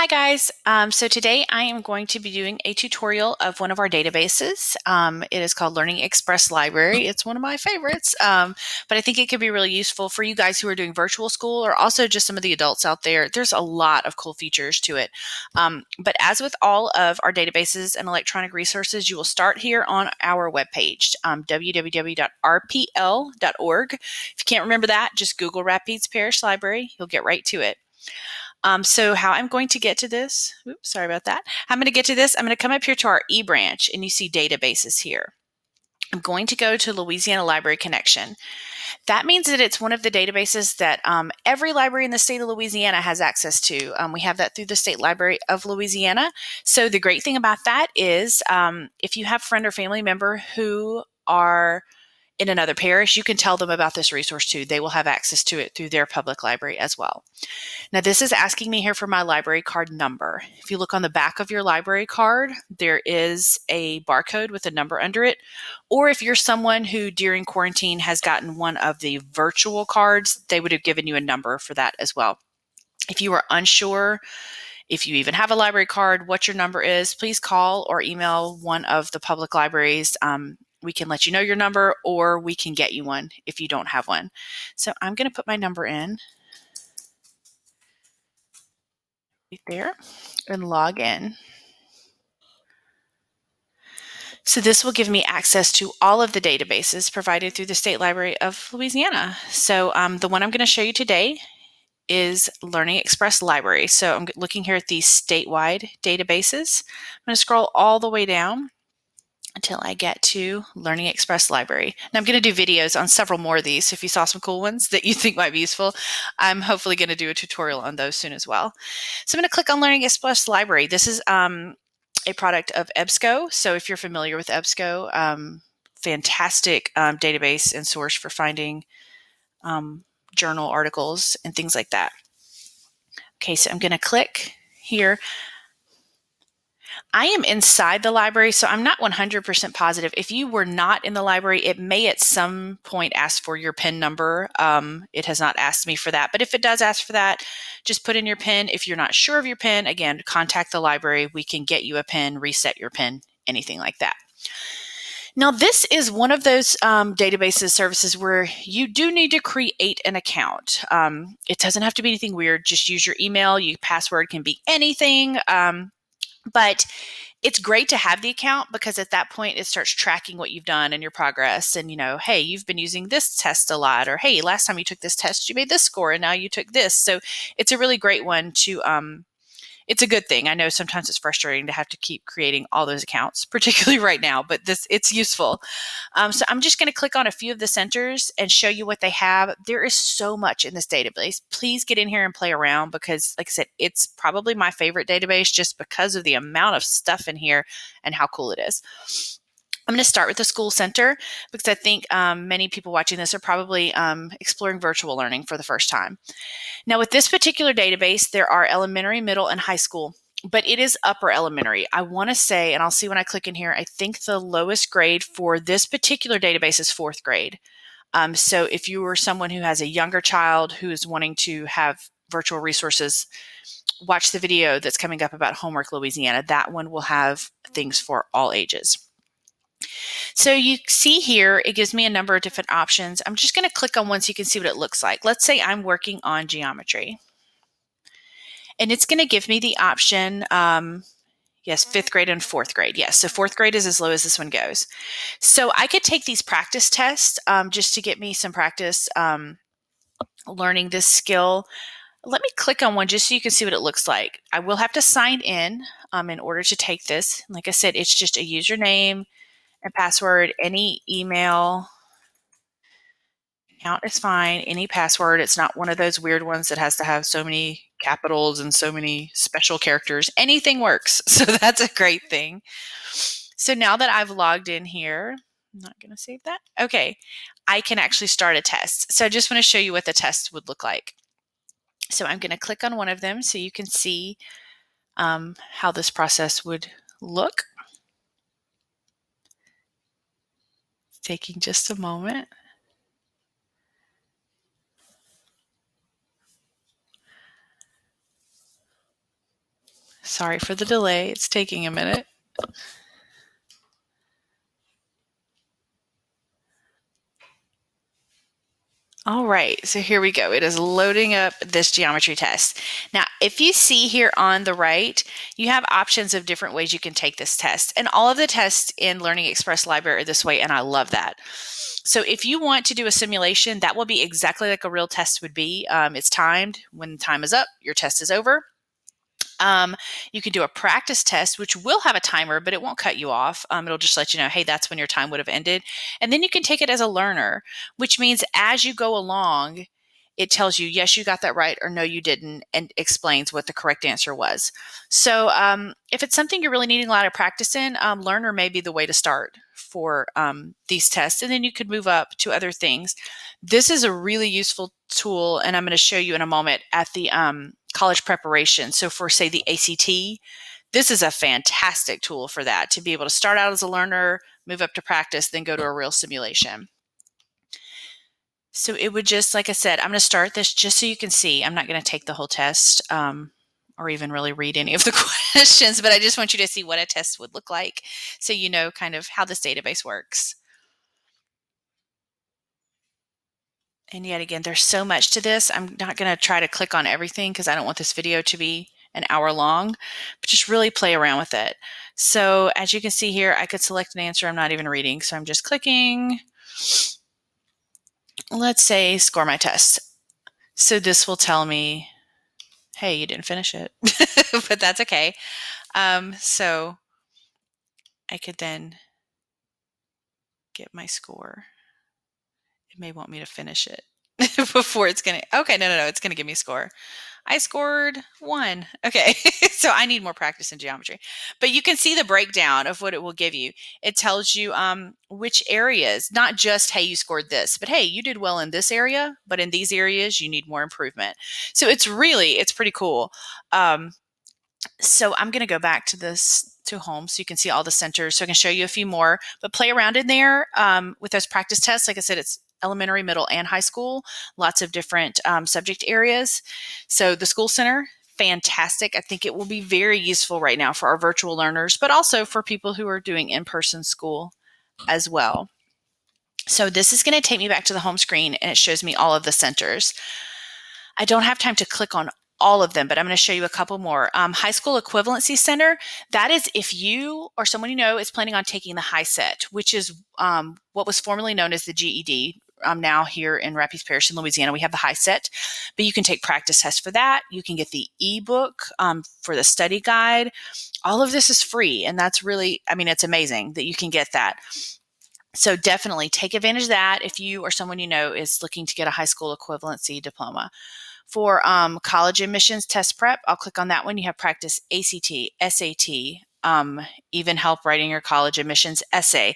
Hi guys. So today I am going to be doing a tutorial of one of our databases. It is called Learning Express Library. It's one of my favorites, but I think it could be really useful for you guys who are doing virtual school or also just some of the adults out there. There's a lot of cool features to it. But as with all of our databases and electronic resources, you will start here on our webpage, www.rpl.org. If you can't remember that, just Google Rapides Parish Library. You'll get right to it. So how I'm going to get to this, oops, sorry about that. I'm going to get to this. I'm going to come up here to our E branch and you see databases here. I'm going to go to Louisiana Library Connection. That means that it's one of the databases that every library in the state of Louisiana has access to. We have that through the State Library of Louisiana. So the great thing about that is if you have a friend or family member who are in another parish, you can tell them about this resource too. They will have access to it through their public library as well. Now, this is asking me here for my library card number. If you look on the back of your library card, there is a barcode with a number under it. Or if you're someone who during quarantine has gotten one of the virtual cards, they would have given you a number for that as well. If you are unsure if you even have a library card, what your number is, please call or email one of the public libraries. We can let you know your number or we can get you one if you don't have one. So I'm going to put my number in right there and log in. So this will give me access to all of the databases provided through the State Library of Louisiana. So the one I'm going to show you today is Learning Express Library. So I'm looking here at these statewide databases. I'm going to scroll all the way down until I get to Learning Express Library. And I'm going to do videos on several more of these. So if you saw some cool ones that you think might be useful, I'm hopefully going to do a tutorial on those soon as well. So I'm going to click on Learning Express Library. This is a product of EBSCO. So if you're familiar with EBSCO, fantastic database and source for finding journal articles and things like that. Okay, so I'm going to click here. I am inside the library, so I'm not 100% positive. If you were not in the library, it may at some point ask for your PIN number. It has not asked me for that, but if it does ask for that, just put in your PIN. If you're not sure of your PIN, again, contact the library. We can get you a PIN, reset your PIN, anything like that. Now, this is one of those databases services where you do need to create an account. It doesn't have to be anything weird. Just use your email. Your password can be anything. But it's great to have the account because at that point it starts tracking what you've done and your progress. And, hey, you've been using this test a lot, or hey, last time you took this test, you made this score and now you took this. So it's a really great one to, it's a good thing. I know sometimes it's frustrating to have to keep creating all those accounts, particularly right now, but it's useful. So I'm just going to click on a few of the centers and show you what they have. There is so much in this database. Please get in here and play around because, like I said, it's probably my favorite database just because of the amount of stuff in here and how cool it is. I'm going to start with the school center because I think many people watching this are probably exploring virtual learning for the first time. Now, with this particular database, there are elementary, middle, and high school, but it is upper elementary. I want to say, and I'll see when I click in here, I think the lowest grade for this particular database is fourth grade. So if you are someone who has a younger child who is wanting to have virtual resources, watch the video that's coming up about Homework Louisiana. That one will have things for all ages. So you see here, it gives me a number of different options. I'm just going to click on one so you can see what it looks like. Let's say I'm working on geometry. And it's going to give me the option, yes, fifth grade and fourth grade. Yes, so fourth grade is as low as this one goes. So I could take these practice tests just to get me some practice learning this skill. Let me click on one just so you can see what it looks like. I will have to sign in order to take this. Like I said, it's just a username and password, any email account is fine, any password. It's not one of those weird ones that has to have so many capitals and so many special characters. Anything works, so that's a great thing. So now that I've logged in here, I'm not going to save that. Okay, I can actually start a test. So I just want to show you what the test would look like. So I'm going to click on one of them so you can see how this process would look. It's taking just a moment. Sorry for the delay. It's taking a minute. All right, so here we go. It is loading up this geometry test. Now, if you see here on the right, you have options of different ways you can take this test. And all of the tests in Learning Express Library are this way, and I love that. So if you want to do a simulation, that will be exactly like a real test would be. It's timed. When time is up, your test is over. You can do a practice test, which will have a timer, but it won't cut you off. It'll just let you know, hey, that's when your time would have ended. And then you can take it as a learner, which means as you go along, it tells you, yes, you got that right, or no, you didn't, and explains what the correct answer was. So if it's something you're really needing a lot of practice in, learner may be the way to start for these tests. And then you could move up to other things. This is a really useful tool, and I'm going to show you in a moment at the college preparation. So for, say, the ACT, this is a fantastic tool for that, to be able to start out as a learner, move up to practice, then go to a real simulation. So it would just, like I said, I'm going to start this just so you can see. I'm not going to take the whole test or even really read any of the questions, but I just want you to see what a test would look like so you know kind of how this database works. And yet again, there's so much to this. I'm not going to try to click on everything because I don't want this video to be an hour long, but just really play around with it. So as you can see here, I could select an answer I'm not even reading. So I'm just clicking. Let's say score my test. So this will tell me, hey, you didn't finish it, but that's okay. So I could then get my score. It may want me to finish it before it's going to, okay, no, it's going to give me a score. I scored 1. Okay, so I need more practice in geometry. But you can see the breakdown of what it will give you. It tells you which areas, not just, hey, you scored this, but hey, you did well in this area, but in these areas, you need more improvement. So it's pretty cool. So I'm going to go back to this, to home, so you can see all the centers. So I can show you a few more, but play around in there with those practice tests. Like I said, it's elementary, middle, and high school, lots of different subject areas. So the school center, fantastic. I think it will be very useful right now for our virtual learners, but also for people who are doing in-person school as well. So this is going to take me back to the home screen, and it shows me all of the centers. I don't have time to click on all of them, but I'm going to show you a couple more. High School Equivalency Center, that is if you or someone you know is planning on taking the high set, which is what was formerly known as the GED. Now here in Rapides Parish in Louisiana, we have the high set, but you can take practice tests for that. You can get the ebook for the study guide. All of this is free, and that's really, I mean, it's amazing that you can get that. So definitely take advantage of that if you or someone you know is looking to get a high school equivalency diploma. For college admissions test prep, I'll click on that one. You have practice ACT, SAT, even help writing your college admissions essay.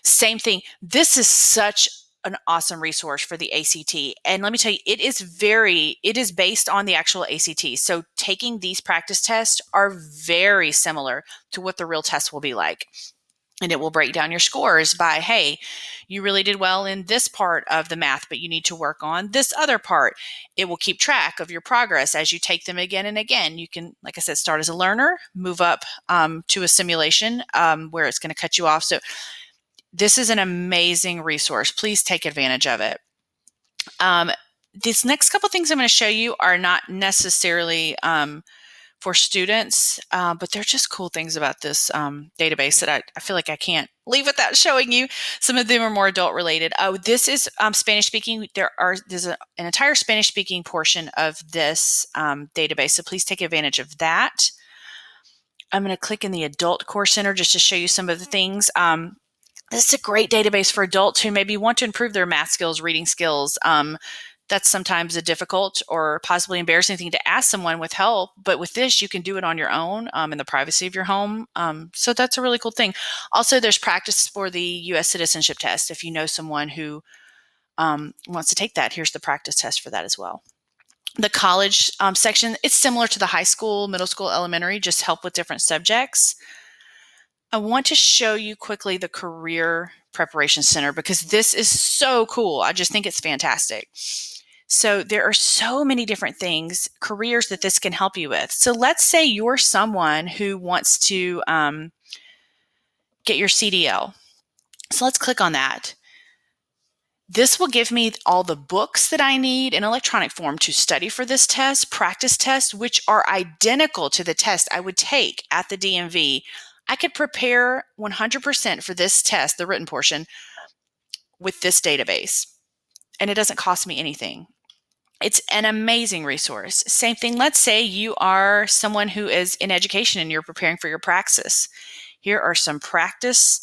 Same thing. This is such an awesome resource for the ACT. And let me tell you, it is based on the actual ACT. So taking these practice tests are very similar to what the real test will be like. And it will break down your scores by, hey, you really did well in this part of the math, but you need to work on this other part. It will keep track of your progress as you take them again and again. You can, like I said, start as a learner, move up to a simulation where it's going to cut you off. So this is an amazing resource. Please take advantage of it. These next couple things I'm going to show you are not necessarily for students, but they're just cool things about this database that I feel like I can't leave without showing you. Some of them are more adult related. Oh, this is Spanish speaking. There's an entire Spanish speaking portion of this database, so please take advantage of that. I'm going to click in the Adult Course Center just to show you some of the things. This is a great database for adults who maybe want to improve their math skills, reading skills. That's sometimes a difficult or possibly embarrassing thing to ask someone with help. But with this, you can do it on your own in the privacy of your home. So that's a really cool thing. Also, there's practice for the U.S. citizenship test. If you know someone who wants to take that, here's the practice test for that as well. The college section, it's similar to the high school, middle school, elementary, just help with different subjects. I want to show you quickly the Career Preparation Center because this is so cool. I just think it's fantastic. So there are so many different things, careers that this can help you with. So let's say you're someone who wants to get your CDL. So let's click on that. This will give me all the books that I need in electronic form to study for this test, practice tests, which are identical to the test I would take at the DMV. I could prepare 100% for this test, the written portion, with this database, and it doesn't cost me anything. It's an amazing resource. Same thing, let's say you are someone who is in education and you're preparing for your praxis. Here are some praxis,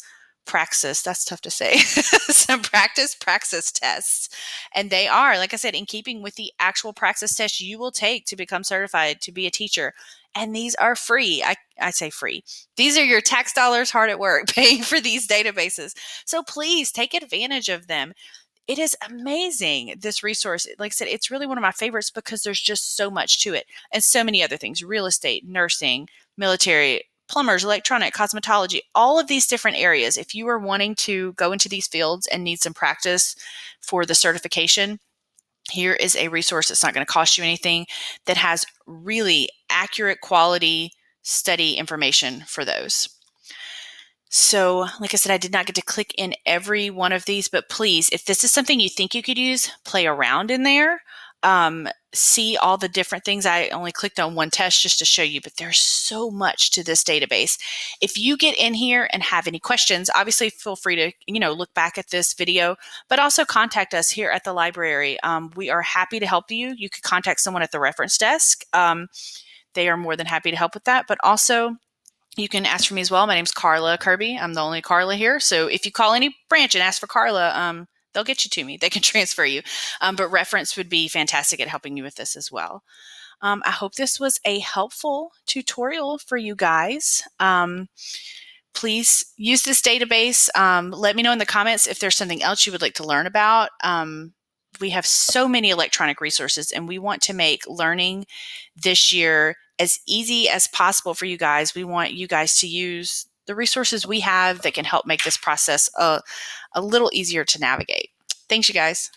that's tough to say, some praxis tests. And they are, like I said, in keeping with the actual praxis test you will take to become certified to be a teacher. And these are free. I say free. These are your tax dollars hard at work paying for these databases. So please take advantage of them. It is amazing, this resource. Like I said, it's really one of my favorites because there's just so much to it and so many other things: real estate, nursing, military, plumbers, electronic, cosmetology, all of these different areas. If you are wanting to go into these fields and need some practice for the certification, here is a resource that's not going to cost you anything, that has really accurate quality study information for those. So, like I said, I did not get to click in every one of these, but please, if this is something you think you could use, play around in there. See all the different things. I only clicked on one test just to show you, but there's so much to this database. If you get in here and have any questions, obviously feel free to, look back at this video, but also contact us here at the library. We are happy to help you. You could contact someone at the reference desk. They are more than happy to help with that, but also you can ask for me as well. My name's Carla Kirby. I'm the only Carla here. So if you call any branch and ask for Carla, they'll get you to me. They can transfer you. But reference would be fantastic at helping you with this as well. I hope this was a helpful tutorial for you guys. Please use this database. Let me know in the comments if there's something else you would like to learn about. We have so many electronic resources, and we want to make learning this year as easy as possible for you guys. We want you guys to use the resources we have that can help make this process a little easier to navigate. Thanks, you guys.